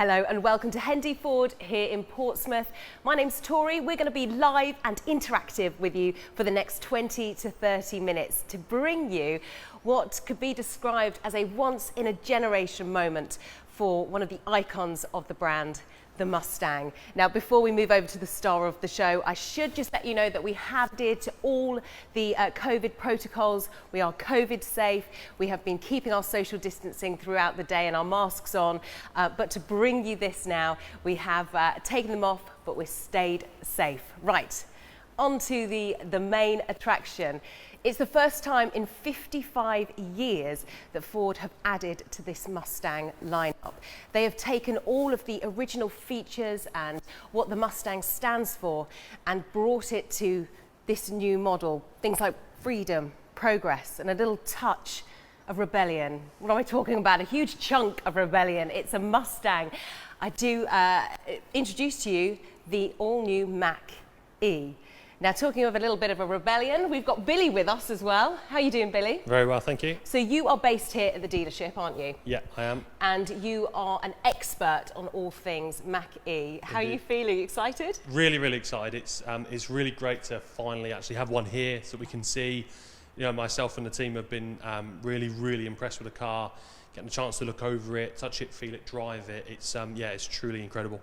Hello and welcome to Hendy Ford here in Portsmouth. My name's Tori. We're going to be live and interactive with you for the next 20 to 30 minutes to bring you what could be described as a once-in-a-generation moment for one of the icons of the brand, the Mustang. Now, before we move over to the star of the show, I should just let you know that we have adhered to all the COVID protocols. We are COVID safe. We have been keeping our social distancing throughout the day and our masks on. But to bring you this now, we have taken them off, but we've stayed safe. Right, on to the main attraction. It's the first time in 55 years that Ford have added to this Mustang lineup. They have taken all of the original features and what the Mustang stands for and brought it to this new model. Things like freedom, progress, and a little touch of rebellion. What am I talking about? A huge chunk of rebellion. It's a Mustang. I do introduce to you the all-new Mach E. Now, talking of a little bit of a rebellion, we've got Billy with us as well. How are you doing, Billy? Very well, thank you. So you are based here at the dealership, aren't you? Yeah, I am. And you are an expert on all things Mach E. How are you feeling? Excited? Really, really excited. It's really great to finally actually have one here so we can see. You know, myself and the team have been really, really impressed with the car. Getting a chance to look over it, touch it, feel it, drive it. Yeah, it's truly incredible.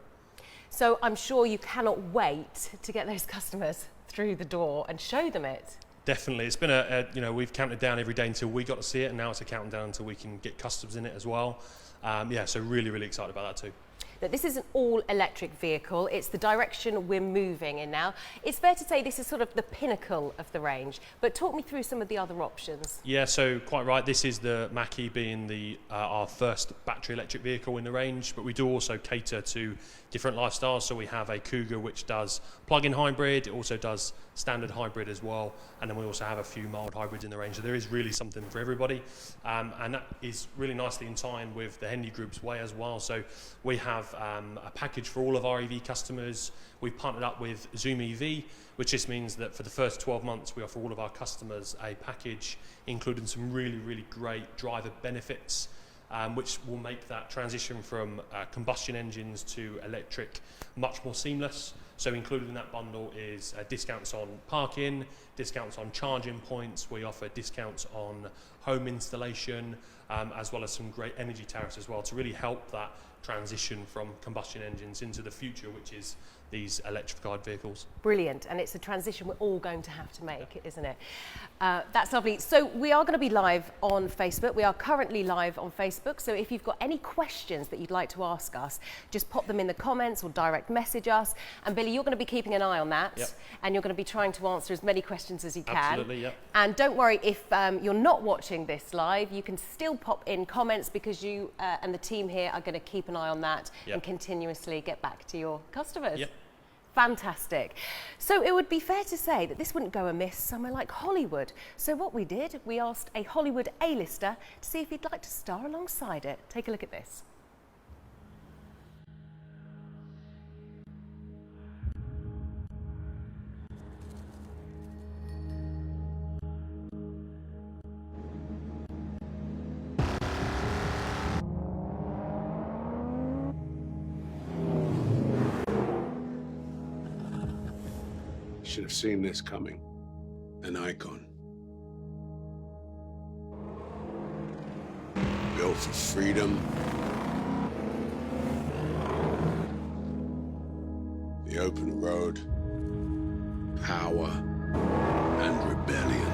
So I'm sure you cannot wait to get those customers through the door and show them it. Definitely. It's been we've counted down every day until we got to see it, and now it's a countdown until we can get customers in it as well. Yeah, so really, really excited about that too. Now, this is an all-electric vehicle. It's the direction we're moving in now. It's fair to say this is sort of the pinnacle of the range, but talk me through some of the other options. Yeah, so quite right. This is the Mach E being our first battery electric vehicle in the range, but we do also cater to different lifestyles. So we have a Cougar which does plug-in hybrid. It also does standard hybrid as well, and then we also have a few mild hybrids in the range. So there is really something for everybody, and that is really nicely in time with the Hendy Group's way as well. So we have a package for all of our EV customers. We've partnered up with Zoom EV, which just means that for the first 12 months we offer all of our customers a package including some really, really great driver benefits, which will make that transition from combustion engines to electric much more seamless. So included in that bundle is discounts on parking, discounts on charging points. We offer discounts on home installation, as well as some great energy tariffs as well to really help that transition from combustion engines into the future, which is these electrified vehicles. Brilliant, and it's a transition we're all going to have to make, isn't it? That's lovely. So we are going to be live on Facebook. We are currently live on Facebook, so if you've got any questions that you'd like to ask us, just pop them in the comments or direct message us. And Billy, you're going to be keeping an eye on that, yep. And you're going to be trying to answer as many questions as you can. Absolutely, yep. And don't worry, if you're not watching this live, you can still pop in comments because you and the team here are going to keep an eye on that, yep, and continuously get back to your customers. Yep. Fantastic. So it would be fair to say that this wouldn't go amiss somewhere like Hollywood. So what we did, we asked a Hollywood A-lister to see if he'd like to star alongside it. Take a look at this. Should have seen this coming. An icon. Built for freedom. The open road. Power. And rebellion.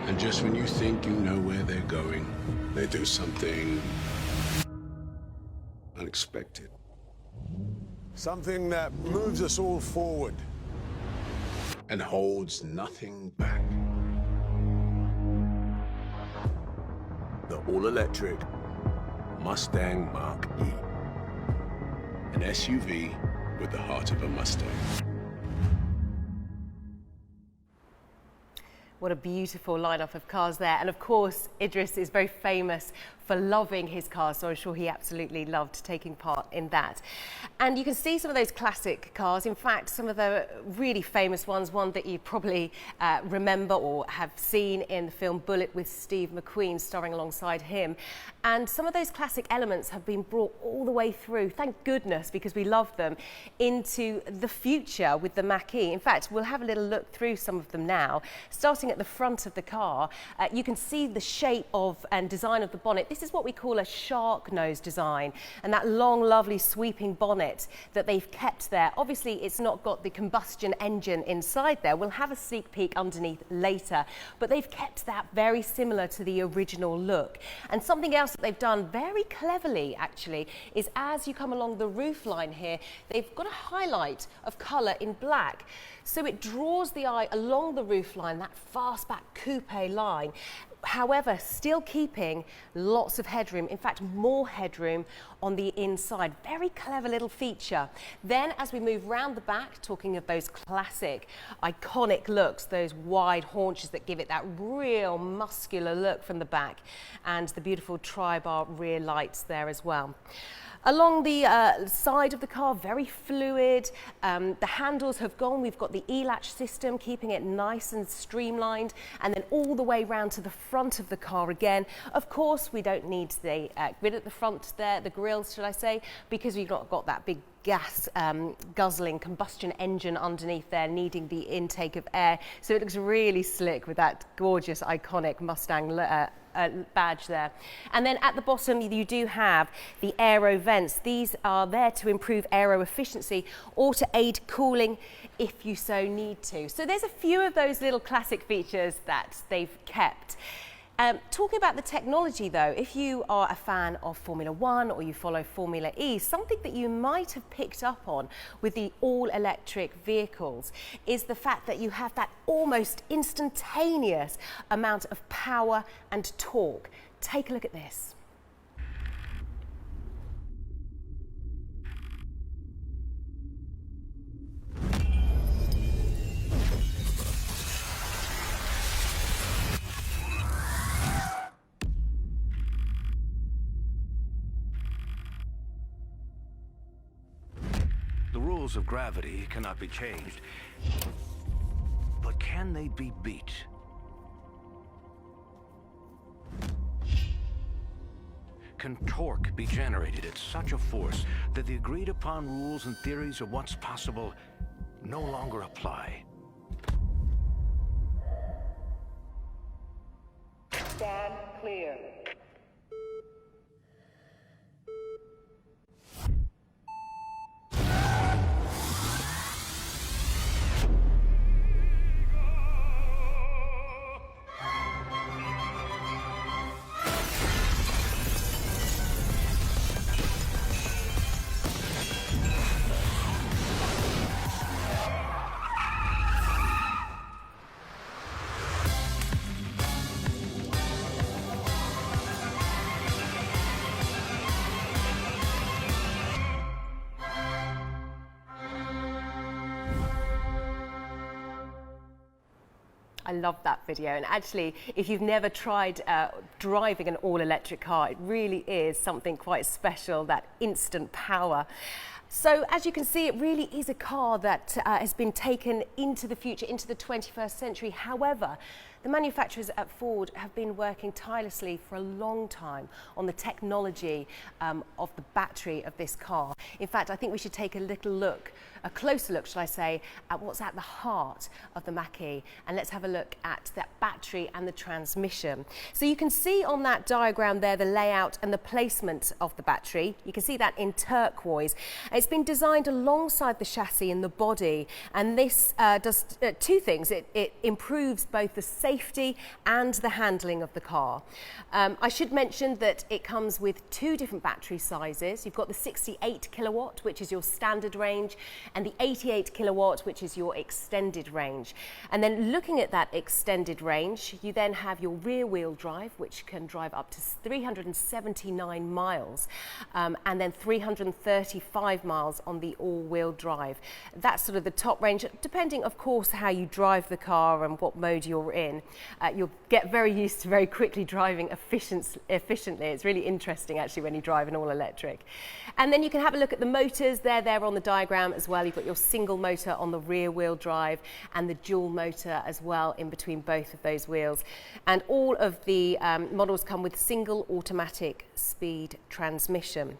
And just when you think you know where they're going, they do something unexpected. Something that moves us all forward. And holds nothing back. The all-electric Mustang Mach E. An SUV with the heart of a Mustang. What a beautiful lineup of cars there. And of course, Idris is very famous for loving his cars, so I'm sure he absolutely loved taking part in that. And you can see some of those classic cars. In fact, some of the really famous ones, one that you probably remember or have seen in the film Bullitt with Steve McQueen starring alongside him. And some of those classic elements have been brought all the way through, thank goodness, because we love them, into the future with the Mach E. In fact, we'll have a little look through some of them now. Starting at the front of the car, you can see the shape of and design of the bonnet. This is what we call a shark nose design, and that long, lovely sweeping bonnet that they've kept there. Obviously, it's not got the combustion engine inside there. We'll have a sneak peek underneath later, but they've kept that very similar to the original look. And something else that they've done very cleverly, actually, is as you come along the roof line here, they've got a highlight of colour in black. So it draws the eye along the roof line, that fastback coupe line. However, still keeping lots of headroom, in fact more headroom on the inside. Very clever little feature. Then as we move round the back, talking of those classic iconic looks, those wide haunches that give it that real muscular look from the back, and the beautiful tri-bar rear lights there as well. Along the side of the car, very fluid. The handles have gone. We've got the e-latch system, keeping it nice and streamlined. And then all the way round to the front of the car again. Of course, we don't need the grid at the front there, the grills, should I say, because we've not got that big gas guzzling combustion engine underneath there needing the intake of air. So it looks really slick with that gorgeous iconic Mustang badge there. And then at the bottom you do have the aero vents. These are there to improve aero efficiency or to aid cooling if you so need to. So there's a few of those little classic features that they've kept. Talking about the technology though, if you are a fan of Formula One or you follow Formula E, something that you might have picked up on with the all-electric vehicles is the fact that you have that almost instantaneous amount of power and torque. Take a look at this. The rules of gravity cannot be changed, but can they be beat? Can torque be generated at such a force that the agreed upon rules and theories of what's possible no longer apply? Stand clear. I love that video, and actually if you've never tried driving an all-electric car, it really is something quite special, that instant power. So as you can see, it really is a car that has been taken into the future, into the 21st century. However, the manufacturers at Ford have been working tirelessly for a long time on the technology of the battery of this car. In fact, I think we should take a little look, a closer look, shall I say, at what's at the heart of the Mach E. And let's have a look at that battery and the transmission. So you can see on that diagram there the layout and the placement of the battery. You can see that in turquoise. It's been designed alongside the chassis and the body, and this does two things. It improves both the safety and the handling of the car. I should mention that it comes with two different battery sizes. You've got the 68 kilowatt, which is your standard range, and the 88 kilowatt, which is your extended range. And then looking at that extended range, you then have your rear wheel drive, which can drive up to 379 miles, and then 335 miles on the all-wheel drive. That's sort of the top range, depending of course how you drive the car and what mode you're in. you'll get very used to very quickly driving efficiently. It's really interesting actually when you drive an all electric. And then you can have a look at the motors. They're there on the diagram as well. You've got your single motor on the rear wheel drive and the dual motor as well in between both of those wheels. And all of the models come with single automatic speed transmission.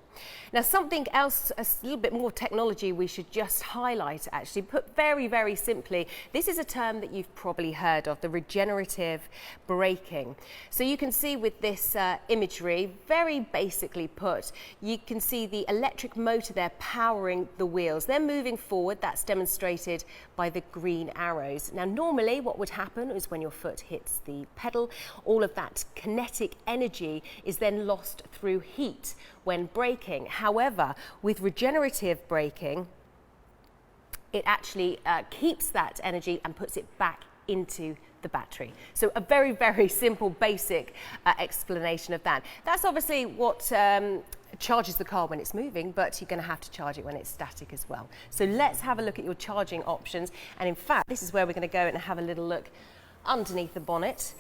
Now, something else, a little bit more technology we should just highlight actually, put very, very simply, this is a term that you've probably heard of, the regenerative braking. So you can see with this imagery, very basically put, you can see the electric motor there powering the wheels. They're moving forward, that's demonstrated by the green arrows. Now, normally what would happen is when your foot hits the pedal, all of that kinetic energy is then lost through heat when braking. However, with regenerative braking, it actually keeps that energy and puts it back into the battery. So a very, very simple, basic explanation of that. That's obviously what charges the car when it's moving, but you're going to have to charge it when it's static as well. So let's have a look at your charging options. And in fact, this is where we're going to go and have a little look underneath the bonnet.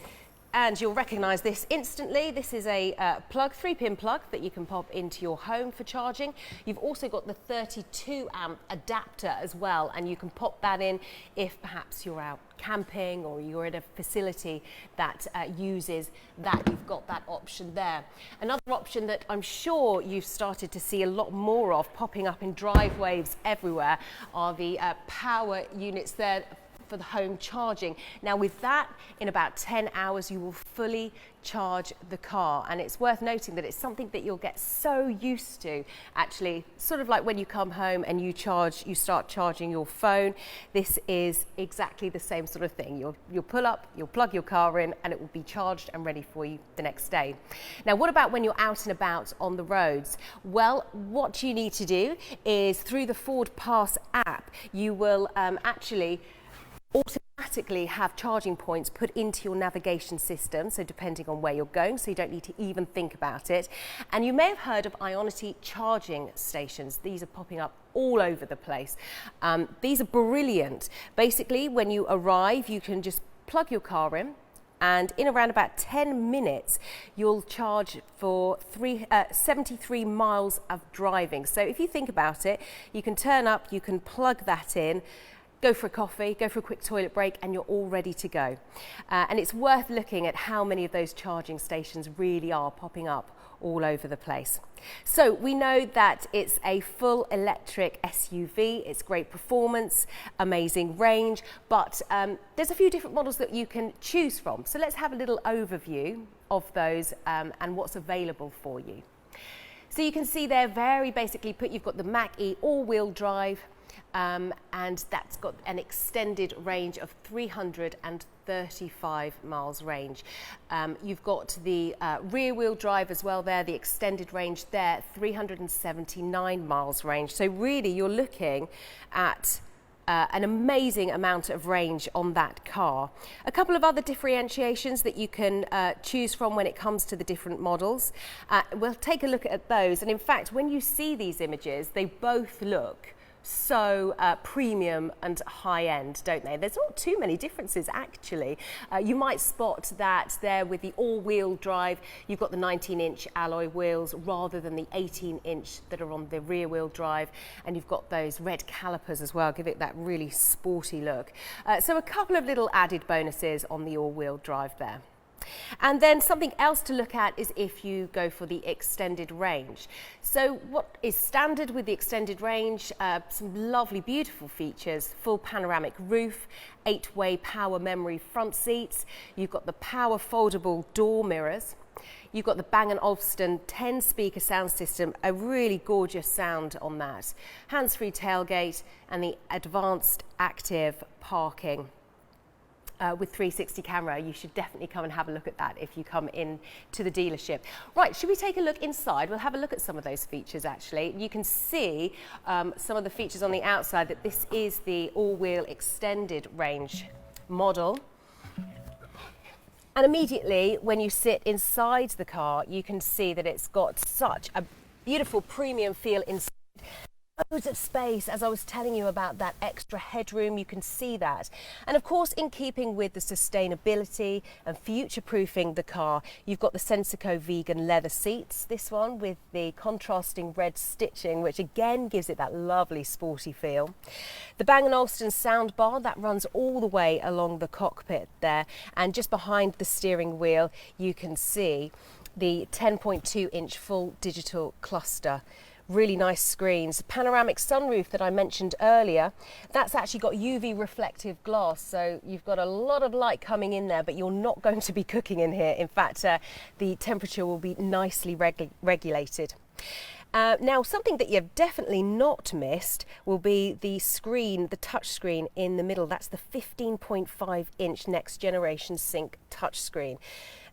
And you'll recognise this instantly. This is a plug, 3-pin plug that you can pop into your home for charging. You've also got the 32 amp adapter as well, and you can pop that in if perhaps you're out camping or you're at a facility that uses that. You've got that option there. Another option that I'm sure you've started to see a lot more of popping up in driveways everywhere are the power units there for the home charging. Now with that, in about 10 hours you will fully charge the car, and it's worth noting that it's something that you'll get so used to actually, sort of like when you come home and you start charging your phone. This is exactly the same sort of thing. You'll pull up, you'll plug your car in, and it will be charged and ready for you the next day. Now what about when you're out and about on the roads? Well, what you need to do is through the Ford Pass app, you will actually automatically have charging points put into your navigation system, so depending on where you're going, so you don't need to even think about it. And you may have heard of Ionity charging stations. These are popping up all over the place. These are brilliant. Basically, when you arrive, you can just plug your car in, and in around about 10 minutes, you'll charge for 73 miles of driving. So if you think about it, you can turn up, you can plug that in, go for a coffee, go for a quick toilet break, and you're all ready to go. And it's worth looking at how many of those charging stations really are popping up all over the place. So we know that it's a full electric SUV, it's great performance, amazing range, but there's a few different models that you can choose from. So let's have a little overview of those and what's available for you. So you can see there, very basically put, you've got the Mach E all-wheel drive, and that's got an extended range of 335 miles range. You've got the rear wheel drive as well there, the extended range there, 379 miles range. So really you're looking at an amazing amount of range on that car. A couple of other differentiations that you can choose from when it comes to the different models. We'll take a look at those, and in fact when you see these images, they both look so premium and high-end, don't they? There's not too many differences actually. You might spot that there with the all-wheel drive, you've got the 19-inch alloy wheels rather than the 18-inch that are on the rear-wheel drive, and you've got those red calipers as well, give it that really sporty look. So a couple of little added bonuses on the all-wheel drive there. And then something else to look at is if you go for the extended range. So what is standard with the extended range? Some lovely, beautiful features: full panoramic roof, 8-way power memory front seats. You've got the power foldable door mirrors. You've got the Bang & Olufsen 10-speaker sound system, a really gorgeous sound on that. Hands-free tailgate and the advanced active parking. With 360 camera, you should definitely come and have a look at that if you come in to the dealership. Right, should we take a look inside? We'll have a look at some of those features actually. You can see some of the features on the outside, that this is the all-wheel extended range model. And immediately when you sit inside the car, you can see that it's got such a beautiful premium feel inside. loads of space, as I was telling you about that extra headroom, you can see that. And of course, in keeping with the sustainability and future-proofing the car, you've got the Sensico vegan leather seats, this one with the contrasting red stitching, which again gives it that lovely sporty feel. The Bang & Olufsen soundbar, that runs all the way along the cockpit there, and just behind the steering wheel you can see the 10.2-inch full digital cluster. Really nice screens. Panoramic sunroof that I mentioned earlier, that's actually got UV reflective glass, so you've got a lot of light coming in there, but you're not going to be cooking in here. In fact, the temperature will be nicely regulated. Now, something that you've definitely not missed will be the screen, the touch screen in the middle. That's the 15.5-inch next generation sync touch screen.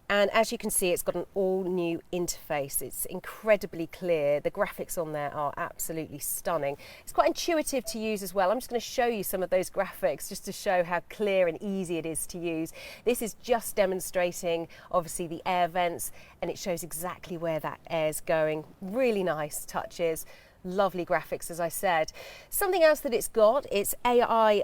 And as you can see, it's got an all-new interface. It's incredibly clear. The graphics on there are absolutely stunning. It's quite intuitive to use as well. I'm just going to show you some of those graphics just to show how clear and easy it is to use. This is just demonstrating, obviously, the air vents, and it shows exactly where that air's going. Really nice touches, lovely graphics, as I said. Something else that it's got, it's AI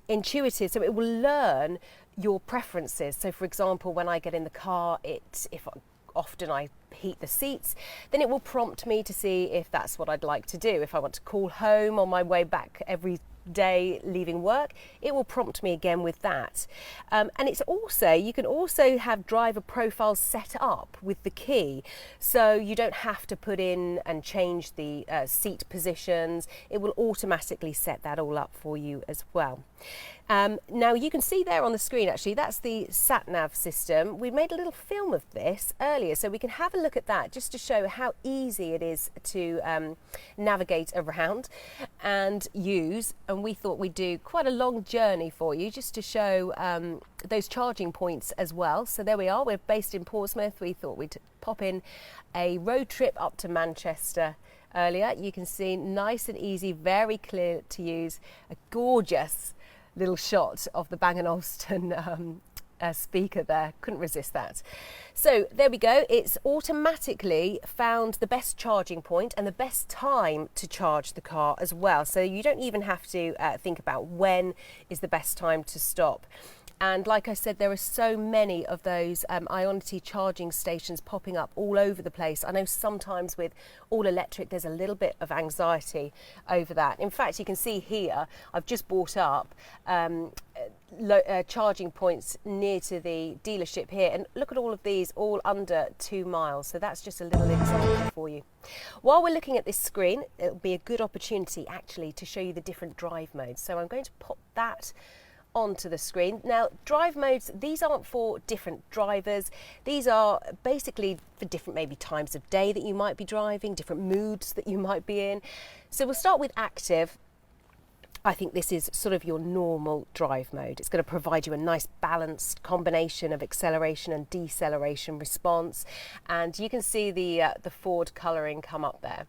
intuitive, so it will learn your preferences. So for example, when I get in the car, often I heat the seats, then it will prompt me to see if that's what I'd like to do. If I want to call home on my way back every day leaving work, it will prompt me again with that. And it's also, you can also have driver profiles set up with the key, so you don't have to put in and change the seat positions. It will automatically set that all up for you as well. Now you can see there on the screen, actually, that's the sat-nav system. We made a little film of this earlier, so we can have a look at that just to show how easy it is to navigate around and use. And we thought we'd do quite a long journey for you just to show those charging points as well. So there we are, we're based in Portsmouth. We thought we'd pop in a road trip up to Manchester earlier. You can see nice and easy, very clear to use, a gorgeous little shot of the Bang & Olufsen speaker there. Couldn't resist that. So there we go. It's automatically found the best charging point and the best time to charge the car as well. So you don't even have to think about when is the best time to stop. And like I said, there are so many of those Ionity charging stations popping up all over the place. I know sometimes with all electric, there's a little bit of anxiety over that. In fact, you can see here, I've just brought up charging points near to the dealership here. And look at all of these, all under 2 miles. So that's just a little example for you. While we're looking at this screen, it'll be a good opportunity actually to show you the different drive modes. So I'm going to pop that onto the screen. Now, drive modes, these aren't for different drivers. These are basically for different maybe times of day that you might be driving, different moods that you might be in. So we'll start with active. I think this is sort of your normal drive mode. It's going to provide you a nice balanced combination of acceleration and deceleration response. And you can see the Ford colouring come up there.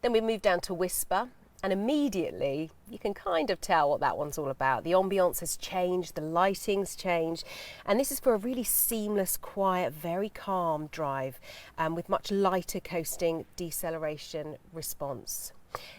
Then we move down to whisper. And immediately you can kind of tell what that one's all about. The ambience has changed, the lighting's changed, and this is for a really seamless, quiet, very calm drive with much lighter coasting deceleration response.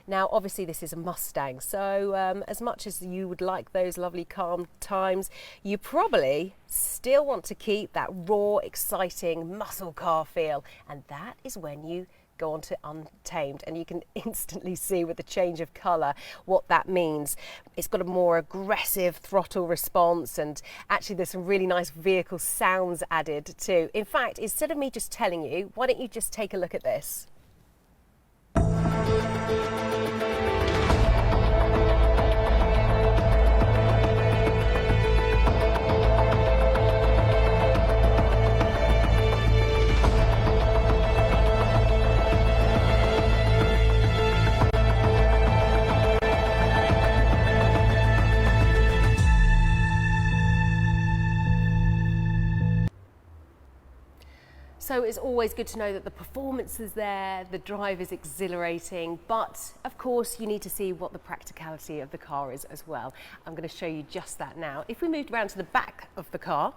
Now, obviously this is a Mustang, so as much as you would like those lovely calm times, you probably still want to keep that raw, exciting muscle car feel, and that is when you go on to Untamed, and you can instantly see with the change of colour what that means. It's got a more aggressive throttle response, and actually there's some really nice vehicle sounds added too. In fact, instead of me just telling you, why don't you just take a look at this? So it's always good to know that the performance is there, the drive is exhilarating, but of course you need to see what the practicality of the car is as well. I'm going to show you just that now. If we moved around to the back of the car,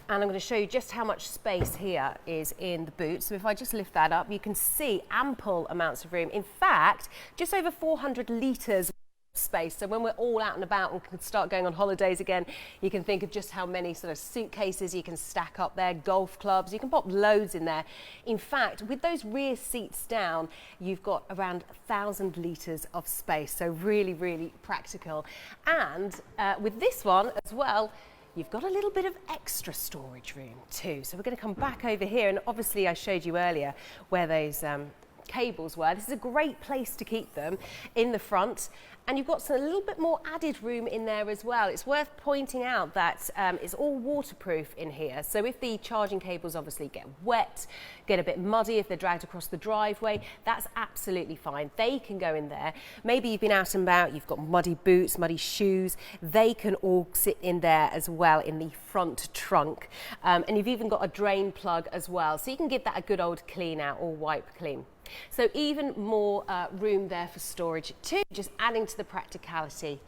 And I'm going to show you just how much space here is in the boot. So if I just lift that up, you can see ample amounts of room. In fact, just over 400 litres of space. So when we're all out and about and can start going on holidays again, you can think of just how many sort of suitcases you can stack up there, golf clubs, you can pop loads in there. In fact, with those rear seats down, you've got around 1,000 litres of space. So really, really practical. And with this one as well, you've got a little bit of extra storage room too. So we're going to come back over here, and obviously I showed you earlier where those cables were. This is a great place to keep them in the front, and you've got a little bit more added room in there as well. It's worth pointing out that it's all waterproof in here, so if the charging cables obviously get wet, get a bit muddy, if they're dragged across the driveway, that's absolutely fine. They can go in there. Maybe you've been out and about, you've got muddy boots, muddy shoes, they can all sit in there as well in the front trunk, and you've even got a drain plug as well, so you can give that a good old clean out or wipe clean. So even more room there for storage too, just adding to the practicality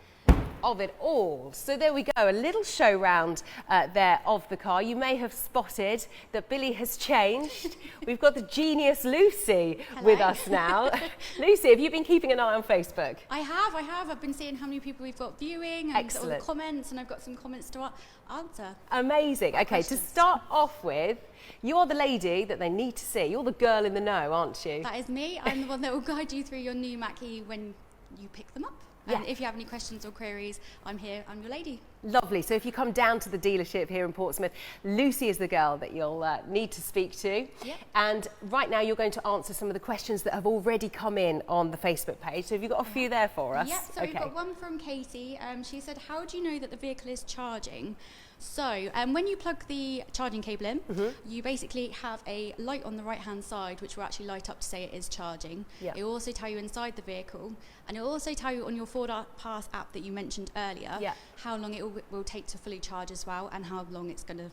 of it all. So there we go, a little show round there of the car. You may have spotted that Billy has changed. We've got the genius Lucy with us now. Lucy, have you been keeping an eye on Facebook? I have. I've been seeing how many people we've got viewing and all the comments, and I've got some comments to answer. Amazing. Okay, questions. To start off with, you're the lady that they need to see. You're the girl in the know, aren't you? That is me. I'm the one that will guide you through your new Mach E when you pick them up. And if you have any questions or queries, I'm here, I'm your lady. Lovely. So if you come down to the dealership here in Portsmouth, Lucy is the girl that you'll need to speak to. Yep. And right now you're going to answer some of the questions that have already come in on the Facebook page. So have you got a few there for us? Yeah, so we've got one from Katie. She said, how do you know that the vehicle is charging? So when you plug the charging cable in, you basically have a light on the right hand side which will actually light up to say it is charging. It will also tell you inside the vehicle, and it will also tell you on your Ford Pass app that you mentioned earlier how long it will take to fully charge as well, and how long it's going to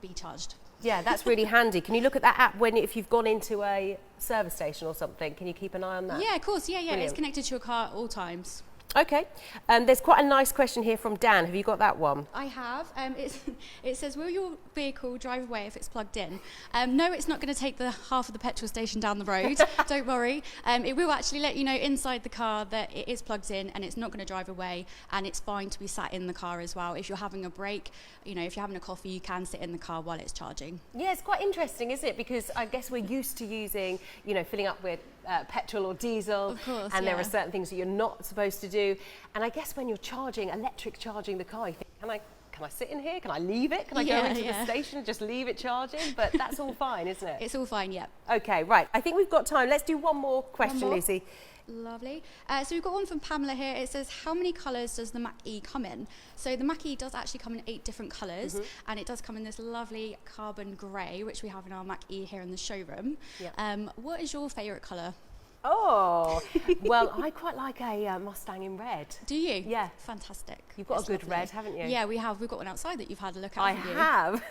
be charged. Yeah, that's really handy. Can you look at that app if you've gone into a service station or something? Can you keep an eye on that? Yeah, of course. Yeah. Brilliant. It's connected to your car at all times. Okay, there's quite a nice question here from Dan. Have you got that one? I have. It says, will your vehicle drive away if it's plugged in? No, it's not going to take the half of the petrol station down the road. Don't worry. It will actually let you know inside the car that it is plugged in and it's not going to drive away, and it's fine to be sat in the car as well. If you're having a break, if you're having a coffee, you can sit in the car while it's charging. Yeah, it's quite interesting, isn't it? Because I guess we're used to using, filling up with petrol or diesel, of course, and there are certain things that you're not supposed to do. And I guess when you're electric charging the car, you think, can I sit in here? Can I leave it? Can I go into the station and just leave it charging? But that's all fine, isn't it? It's all fine, yeah. Okay, right. I think we've got time. Let's do one more question, Lucy. Lovely. So we've got one from Pamela here. It says, how many colours does the Mach E come in? So the Mach E does actually come in 8 different colours, and it does come in this lovely carbon grey, which we have in our Mach E here in the showroom. What is your favourite colour? Oh, well, I quite like a Mustang in red. Do you? Yeah. Fantastic. You've got a good red, haven't you? Yeah, we have. We've got one outside that you've had a look at. I have.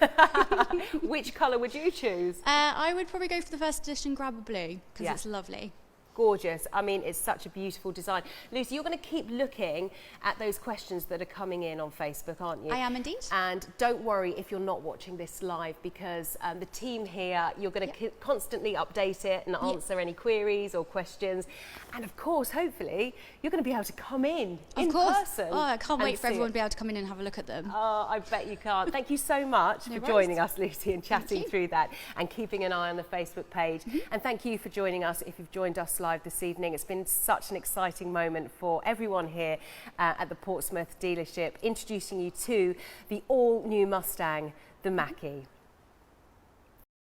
Which colour would you choose? I would probably go for the first edition Grabber Blue, because it's lovely. Gorgeous. I mean, it's such a beautiful design. Lucy, you're going to keep looking at those questions that are coming in on Facebook, aren't you? I am indeed. And don't worry if you're not watching this live, because the team here, you're going to constantly update it and answer any queries or questions. And of course, hopefully, you're going to be able to come in person. Oh, I can't wait for everyone to be able to come in and have a look at them. Oh, I bet you can't. Thank you so much for joining us, Lucy, and chatting through that and keeping an eye on the Facebook page. And thank you for joining us if you've joined us live this evening. It's been such an exciting moment for everyone here at the Portsmouth dealership, introducing you to the all-new Mustang, the Mach E.